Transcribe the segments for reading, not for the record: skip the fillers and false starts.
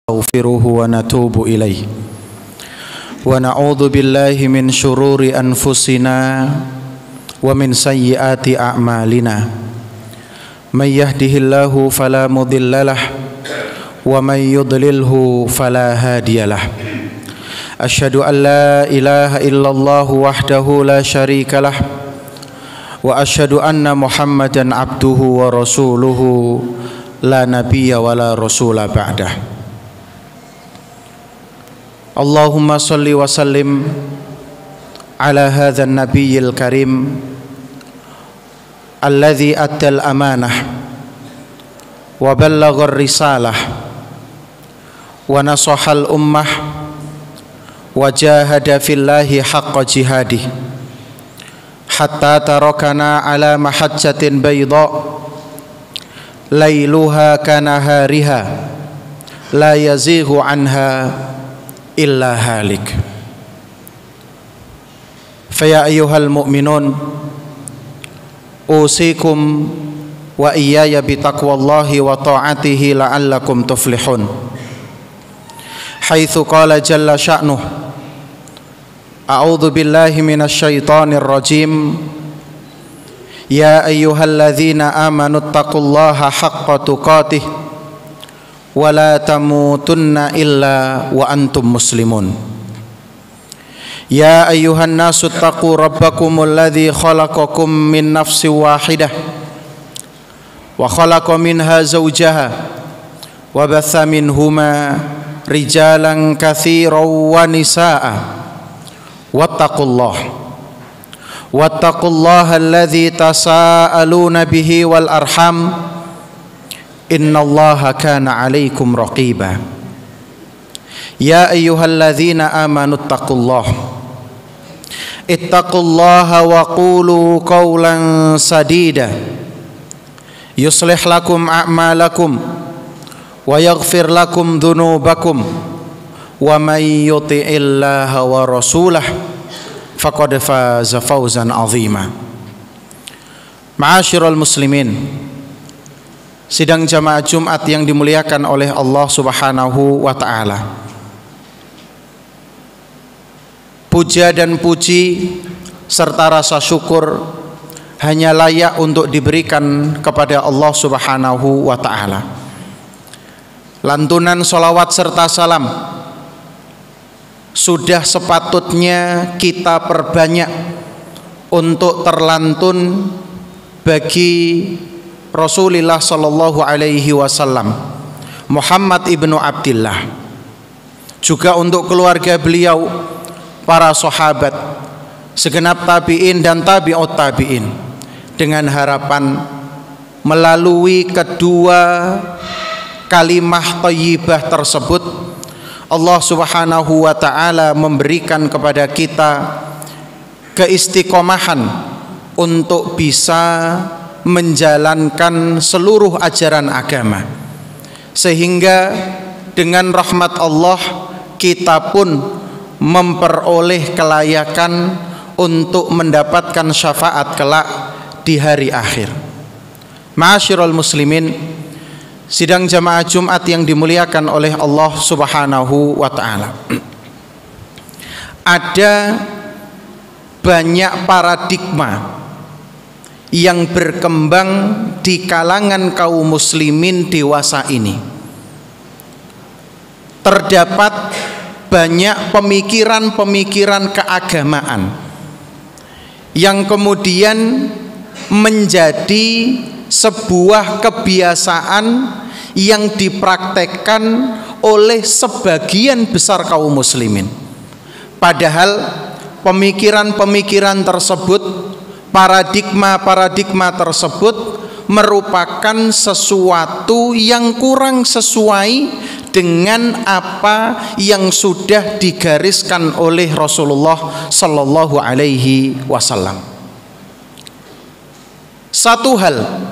نستغفره ونتوب إليه ونعوذ بالله من شرور أنفسنا ومن سيئات أعمالنا من يهده الله فلا مضل له ومن يضلله فلا هادي له أشهد أن لا إله إلا الله وحده لا شريك له وأشهد أن محمدا عبده ورسوله لا نبي ولا رسول بعده اللهم صل وسلم على هذا النبي الكريم الذي أدى الأمانة وبلغ الرسالة ونصح الأمة وجاهد في الله حق جهاده حتى تركنا على محجة بيضاء ليلها كنهارها لا يزيغ عنها إلا هالك فيا أيها المؤمنون أوصيكم وإياي بتقوى الله وطاعته لعلكم تفلحون حيث قال جل شأنه أعوذ بالله من الشيطان الرجيم يا أيها الذين آمنوا اتقوا الله حق تقاته ولا تموتن إلا وأنتم مسلمون يا أيها الناس اتقوا ربكم الذي خلقكم من نفس واحدة وخلق منها زوجها وبث منهما رجالا كثيرا ونساء واتقوا الله الذي تساءلون به والأرحام إن الله كان عليكم رقيبا يا أيها الذين آمنوا اتقوا الله وقولوا قولا سديدا يصلح لكم أعمالكم ويغفر لكم ذنوبكم ومن يطع الله ورسوله فقد فاز فوزا عظيما معاشر المسلمين. Sidang jamaah Jumat yang dimuliakan oleh Allah Subhanahu wa ta'ala, puja dan puji serta rasa syukur hanya layak untuk diberikan kepada Allah Subhanahu wa ta'ala. Lantunan sholawat serta salam sudah sepatutnya kita perbanyak untuk terlantun bagi Rasulullah sallallahu alaihi wasallam Muhammad ibnu Abdillah, juga untuk keluarga beliau, para sahabat, segenap tabi'in dan tabi'ut tabi'in, dengan harapan melalui kedua kalimah thayyibah tersebut Allah Subhanahu wa ta'ala memberikan kepada kita keistiqomahan untuk bisa menjalankan seluruh ajaran agama, sehingga dengan rahmat Allah kita pun memperoleh kelayakan untuk mendapatkan syafaat kelak di hari akhir. Ma'asyiral muslimin, sidang jamaah Jumat yang dimuliakan oleh Allah Subhanahu wa ta'ala, ada banyak paradigma yang berkembang di kalangan kaum muslimin dewasa ini. Terdapat banyak pemikiran-pemikiran keagamaan yang kemudian menjadi sebuah kebiasaan yang dipraktekkan oleh sebagian besar kaum muslimin. Padahal pemikiran-pemikiran tersebut, paradigma-paradigma tersebut merupakan sesuatu yang kurang sesuai dengan apa yang sudah digariskan oleh Rasulullah sallallahu alaihi wasallam. Satu hal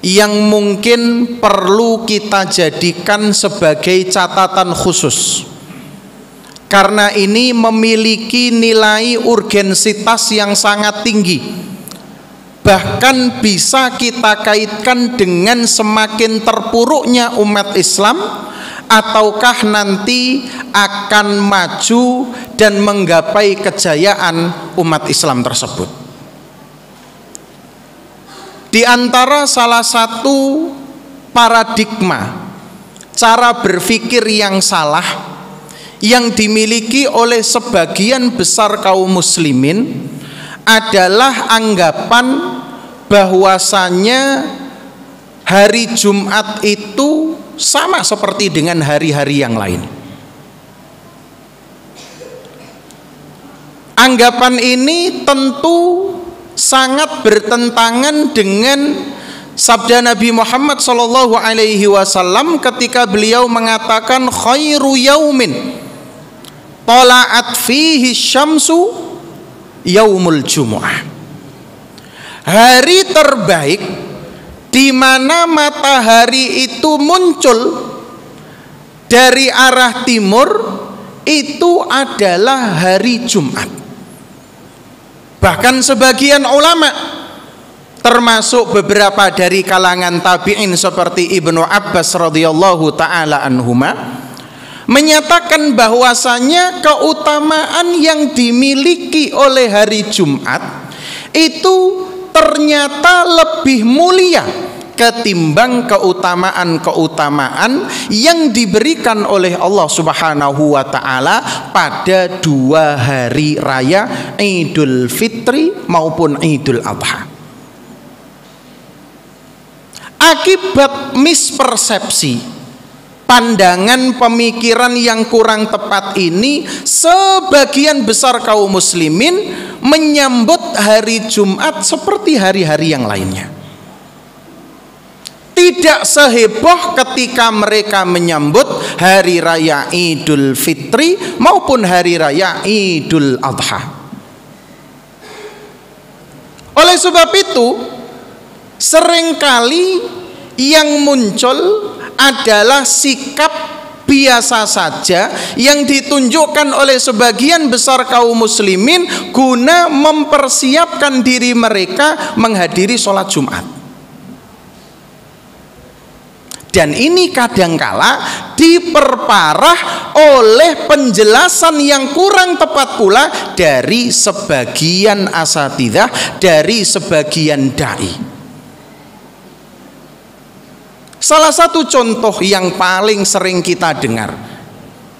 yang mungkin perlu kita jadikan sebagai catatan khusus, karena ini memiliki nilai urgensitas yang sangat tinggi, bahkan bisa kita kaitkan dengan semakin terpuruknya umat Islam ataukah nanti akan maju dan menggapai kejayaan umat Islam tersebut. Di antara salah satu paradigma cara berpikir yang salah yang dimiliki oleh sebagian besar kaum muslimin adalah anggapan bahwasanya hari Jumat itu sama seperti dengan hari-hari yang lain. Anggapan ini tentu sangat bertentangan dengan sabda Nabi Muhammad SAW ketika beliau mengatakan khairu yaumin tala'at fihi syamsu yaumul jumu'ah. Hari terbaik di mana matahari itu muncul dari arah timur itu adalah hari Jumat. Bahkan sebagian ulama termasuk beberapa dari kalangan tabi'in seperti Ibnu Abbas radhiyallahu taala anhuma menyatakan bahwasanya keutamaan yang dimiliki oleh hari Jumat itu ternyata lebih mulia ketimbang keutamaan-keutamaan yang diberikan oleh Allah Subhanahu wa taala pada dua hari raya Idul Fitri maupun Idul Adha. Akibat mispersepsi, pandangan pemikiran yang kurang tepat ini, sebagian besar kaum muslimin menyambut hari Jumat seperti hari-hari yang lainnya. Tidak seheboh ketika mereka menyambut hari raya Idul Fitri maupun hari raya Idul Adha. Oleh sebab itu, seringkali yang muncul adalah sikap biasa saja yang ditunjukkan oleh sebagian besar kaum muslimin guna mempersiapkan diri mereka menghadiri sholat Jumat. Dan ini kadangkala diperparah oleh penjelasan yang kurang tepat pula dari sebagian asatidzah, dari sebagian dai. Salah satu contoh yang paling sering kita dengar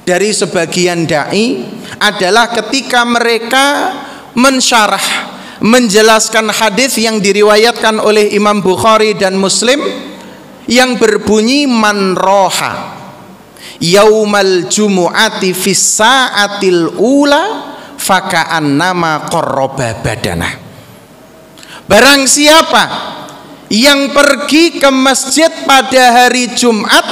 dari sebagian dai adalah ketika mereka mensyarah, menjelaskan hadis yang diriwayatkan oleh Imam Bukhari dan Muslim yang berbunyi man roha yaumal jumu'ati fis sa'atil ula faka'annama qarraba badanah. Barang siapa yang pergi ke masjid pada hari Jumat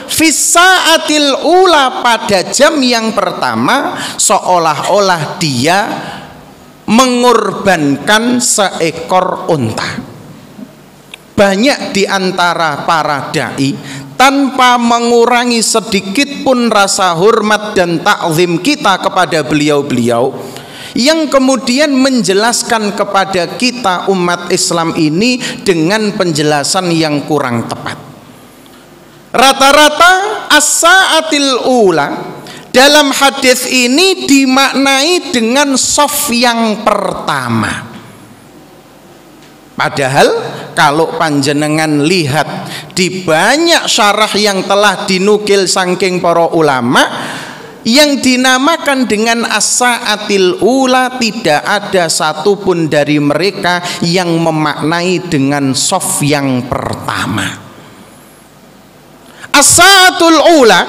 fis sa'atil ula pada jam yang pertama, seolah-olah dia mengorbankan seekor unta. Banyak di antara para dai tanpa mengurangi sedikit pun rasa hormat dan ta'zim kita kepada beliau-beliau yang kemudian menjelaskan kepada kita umat Islam ini dengan penjelasan yang kurang tepat. Rata-rata as-sa'atil ula dalam hadis ini dimaknai dengan shaf yang pertama. Padahal kalau panjenengan lihat di banyak syarah yang telah dinukil saking para ulama, yang dinamakan dengan as-sa'atil ula tidak ada satupun dari mereka yang memaknai dengan shaf yang pertama. As-sa'atul ula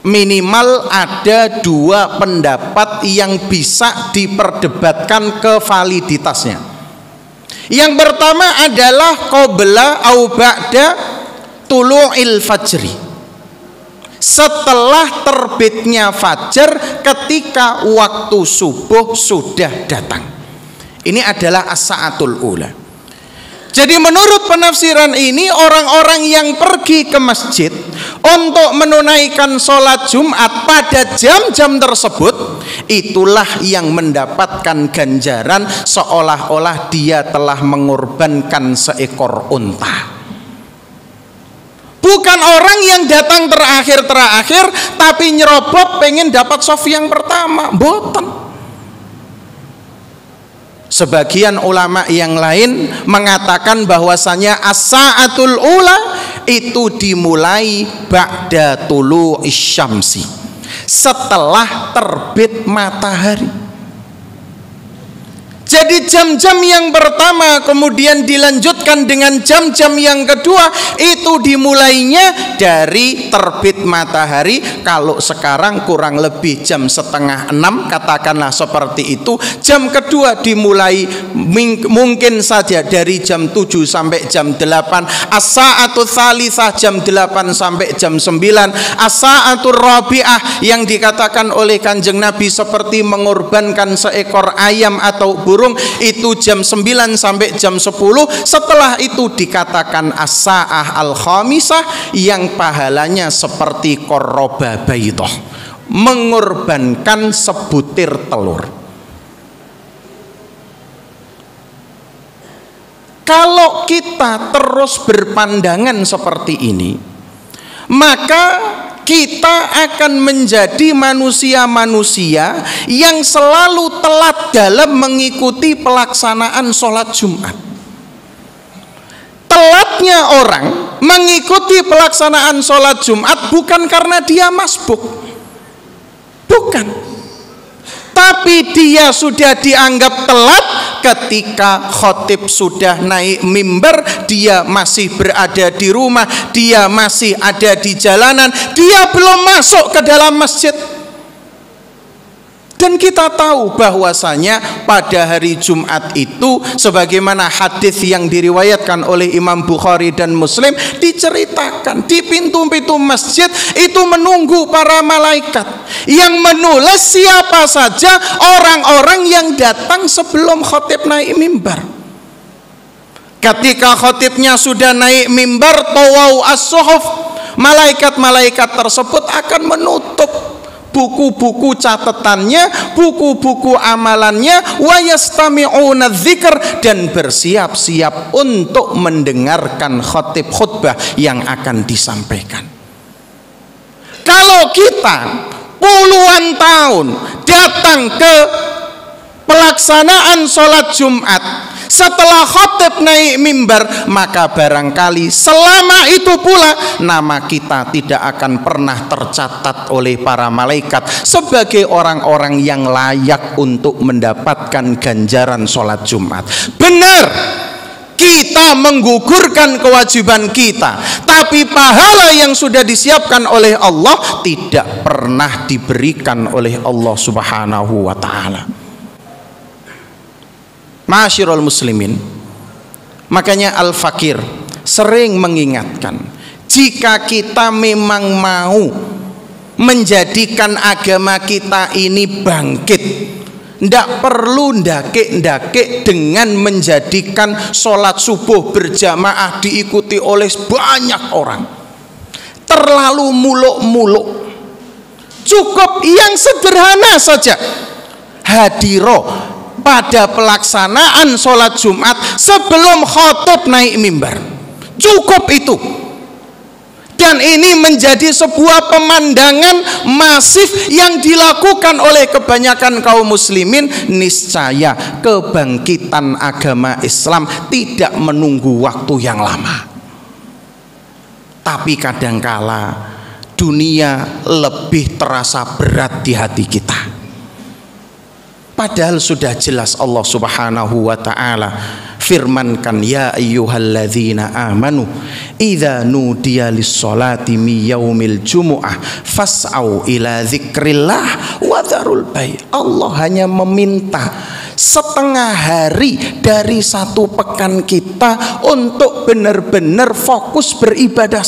minimal ada dua pendapat yang bisa diperdebatkan kevaliditasnya. Yang pertama adalah qabla au ba'da tulu'il fajri, setelah terbitnya fajar ketika waktu subuh sudah datang. Ini adalah as-sa'atul ula. Jadi menurut penafsiran ini, orang-orang yang pergi ke masjid untuk menunaikan sholat Jumat pada jam-jam tersebut, itulah yang mendapatkan ganjaran seolah-olah dia telah mengorbankan seekor unta. Bukan orang yang datang terakhir tapi nyerobot pengen dapat sof yang pertama, boten. Sebagian ulama yang lain mengatakan bahwasanya as-sa'atul ula itu dimulai ba'da tulu'is syamsi, setelah terbit matahari. Jadi jam-jam yang pertama kemudian dilanjutkan dengan jam-jam yang kedua itu dimulainya dari terbit matahari. Kalau sekarang kurang lebih jam 5:30 katakanlah seperti itu. Jam kedua dimulai mungkin saja dari jam 7 sampai jam 8. As-sa'atul tsalitsah jam 8 sampai jam 9. As-sa'atul rabi'ah yang dikatakan oleh Kanjeng Nabi seperti mengorbankan seekor ayam atau burung itu jam 9 sampai jam 10. Setelah itu dikatakan as-sa'ah al-khamisah yang pahalanya seperti qarraba baidah, mengorbankan sebutir telur. Kalau kita terus berpandangan seperti ini, maka kita akan menjadi manusia-manusia yang selalu telat dalam mengikuti pelaksanaan sholat Jumat. Telatnya orang mengikuti pelaksanaan sholat Jumat bukan karena dia masbuk, bukan, tapi dia sudah dianggap telat ketika khotib sudah naik mimbar, dia masih berada di rumah, dia masih ada di jalanan, dia belum masuk ke dalam masjid. Dan kita tahu bahwasanya pada hari Jumat itu sebagaimana hadis yang diriwayatkan oleh Imam Bukhari dan Muslim diceritakan di pintu-pintu masjid itu menunggu para malaikat yang menulis siapa saja orang-orang yang datang sebelum khotib naik mimbar. Ketika khotibnya sudah naik mimbar, tawau as-suhuf, malaikat-malaikat tersebut akan menutup buku-buku catatannya, buku-buku amalannya, wa yastami'una dzikr, dan bersiap-siap untuk mendengarkan khatib khutbah yang akan disampaikan. Kalau kita puluhan tahun datang ke pelaksanaan sholat Jumat setelah khotib naik mimbar, maka barangkali selama itu pula nama kita tidak akan pernah tercatat oleh para malaikat sebagai orang-orang yang layak untuk mendapatkan ganjaran sholat Jumat. Benar, kita menggugurkan kewajiban kita, tapi pahala yang sudah disiapkan oleh Allah tidak pernah diberikan oleh Allah Subhanahu wa ta'ala. Ma'asyiral muslimin, makanya Al-Fakir sering mengingatkan, jika kita memang mau menjadikan agama kita ini bangkit, tidak perlu ndake-ndake dengan menjadikan sholat subuh berjamaah diikuti oleh banyak orang, terlalu muluk-muluk. Cukup yang sederhana saja, hadiro pada pelaksanaan sholat Jumat sebelum khotib naik mimbar, cukup itu. Dan ini menjadi sebuah pemandangan masif yang dilakukan oleh kebanyakan kaum muslimin. Niscaya kebangkitan agama Islam tidak menunggu waktu yang lama. Tapi kadangkala dunia lebih terasa berat di hati kita, padahal sudah jelas Allah Subhanahu wa ta'ala firmankan, ya ayyuhalladzina amanu idza nudiya lis-sholati mi yaumil jumu'ah fas'au ila dzikrillah wa dzarul bai'. Allah hanya meminta setengah hari dari satu pekan kita untuk benar-benar fokus beribadah.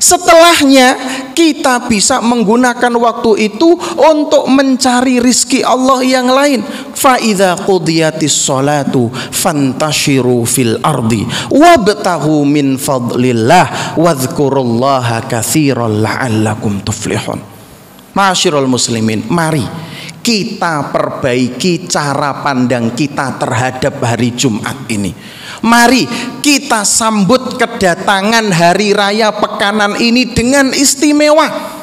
Setelahnya kita bisa menggunakan waktu itu untuk mencari rizki Allah yang lain. Fa idza qudiyatis sholatu fantashiru fil ardi wabtaghu min fadlillah wadhkurullaha katsiran la'allakum tuflihun. Ma'asyiral muslimin, mari kita perbaiki cara pandang kita terhadap hari Jumat ini. Mari kita sambut kedatangan hari raya Pekanan ini dengan istimewa.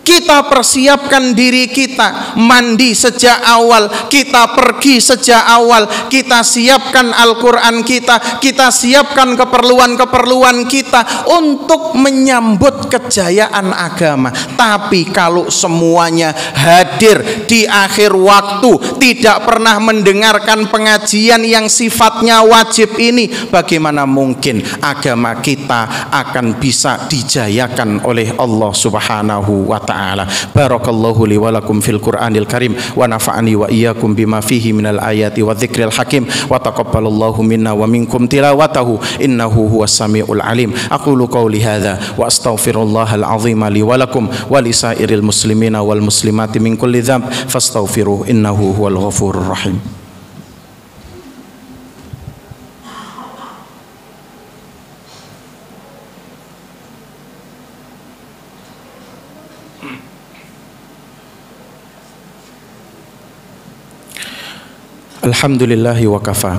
Kita persiapkan diri kita, mandi sejak awal, kita pergi sejak awal, kita siapkan Al-Quran kita siapkan keperluan-keperluan kita untuk menyambut kejayaan agama. Tapi kalau semuanya hadir di akhir waktu, tidak pernah mendengarkan pengajian yang sifatnya wajib ini, bagaimana mungkin agama kita akan bisa dijayakan oleh Allah Subhanahu wa ta'ala. Barakallahu li wa lakum fil Qur'anil Karim wa nafa'ani wa iyyakum bima fihi minal ayati wa dzikril hakim wa taqabbalallahu minna wa minkum tilawatahu innahu huwas samiul alim. Aqulu qawli hadza wa astaghfirullahal azim li wa lakum wa lisairil muslimina wal muslimati min kulli dzamb fastaghfiruhu innahu huwal ghafurur rahim. Alhamdulillahi wa kafa.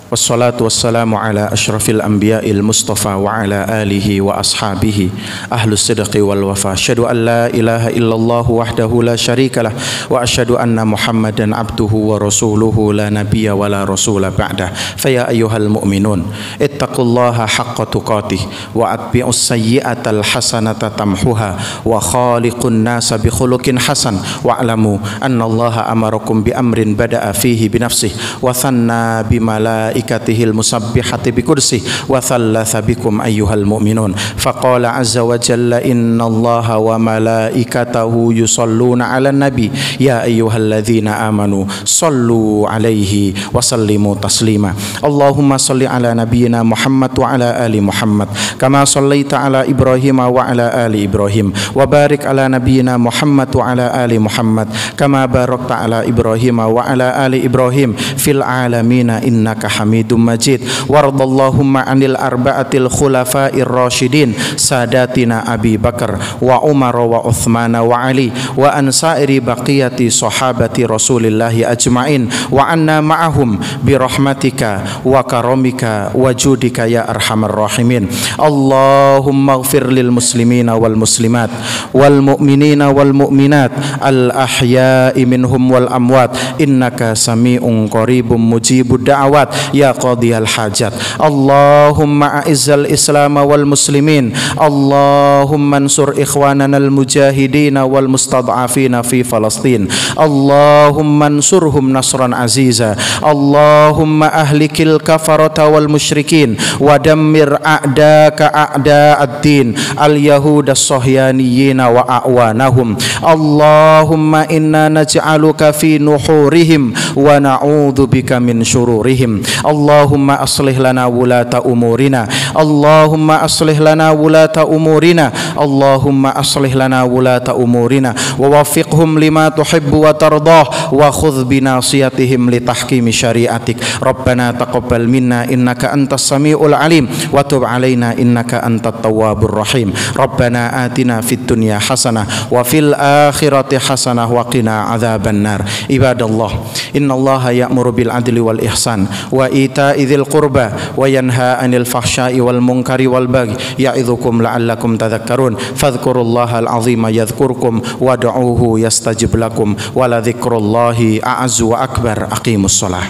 Wassalatu wassalamu ala asyrafil anbiya'il mustafa wa ala alihi wa ashabihi ahlus sidqi wal wafa. Asyhadu an la ilaha illallah wahdahu la syarikalah wa asyhadu anna Muhammadan abduhu wa rasuluhu la nabiyya wa la rasula ba'dah. Faya ayyuhal mu'minun ittaqullaha haqqa tuqatih wa atbi'us sayyi'atal hasanata tamhuha wa khaliqun nasa bi khuluqin hasan wa'lamu annallaha amarakum bi amrin bada'a fihi bi nafsihi wa thanna bi malaikatihil musabbihati bi kursih wa thalatha bikum ayyuhal mu'minun faqala azza wa jalla innallaha wa malaikatahu yusalluna 'alan nabi ya ayyuhalladzina amanu sallu 'alaihi wa sallimu taslima. Allahumma salli 'ala nabiyyina Muhammad wa 'ala ali Muhammad kama sallaita 'ala Ibrahim wa 'ala ali Ibrahim wa barik 'ala nabiyyina Muhammad wa 'ala ali Muhammad kama barakta 'ala Ibrahim wa 'ala ali Ibrahim fil 'alamin innaka Hamidum Majid. Waradallahumma 'anil arba'atil khulafa'ir rasyidin sadatina Abi Bakar wa Umar wa Uthman wa Ali wa an sa'iri baqiyati sahabati Rasulillahi ajma'in wa anna ma'ahum bi rahmatika wa karamika wa judika ya arhamar rahimin. Allahumma ighfir lil muslimina wal muslimat wal mu'minina wal mu'minat al ahya'i minhum wal amwat innaka sami'un qaribun mujibud da'awat ya qadiyal hajat. Allahumma a'izzal islam wal muslimin. Allahumma ansur ikhwanana al mujahidin wal mustad'afina fi Falastin. Allahumma ansurhum nasran aziza. Allahumma ahlikil kafarata wal musyrikin wa dammir a'daka a'da'ad-din al yahuda as-sahyaniyyin wa a'wanahum. Allahumma inna naj'aluka fi nuhurihim wa na'udzu bika min syururihim. Allahumma aslih lana wulata umurina. Allahumma aslih lana wulata umurina. Allahumma aslih lana wulata umurina wa waffiqhum lima tuhibbu wa tardah wa khudh bi nasiyatihim li tahkimi syariatik. Rabbana taqabbal minna innaka antas samiul alim wa tub alaina innaka antat tawwabur rahim. Rabbana atina fid dunya hasanah wa fil akhirati hasanah wa qina adzaban nar. Ibadallah, innallaha ya'muru bil adli wal ihsan wa ita'i dzil qurba wa yanha 'anil fahsya'i wal munkari wal baghi ya'idzukum la'allakum tadhakkarun. Fadhkurullahal 'azima yadhkurkum wad'uuhu yastajib lakum wa la dzikrullahi a'azzu wa akbar. Aqimus shalah.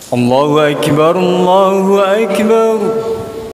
Allahu akbar, Allahu akbar.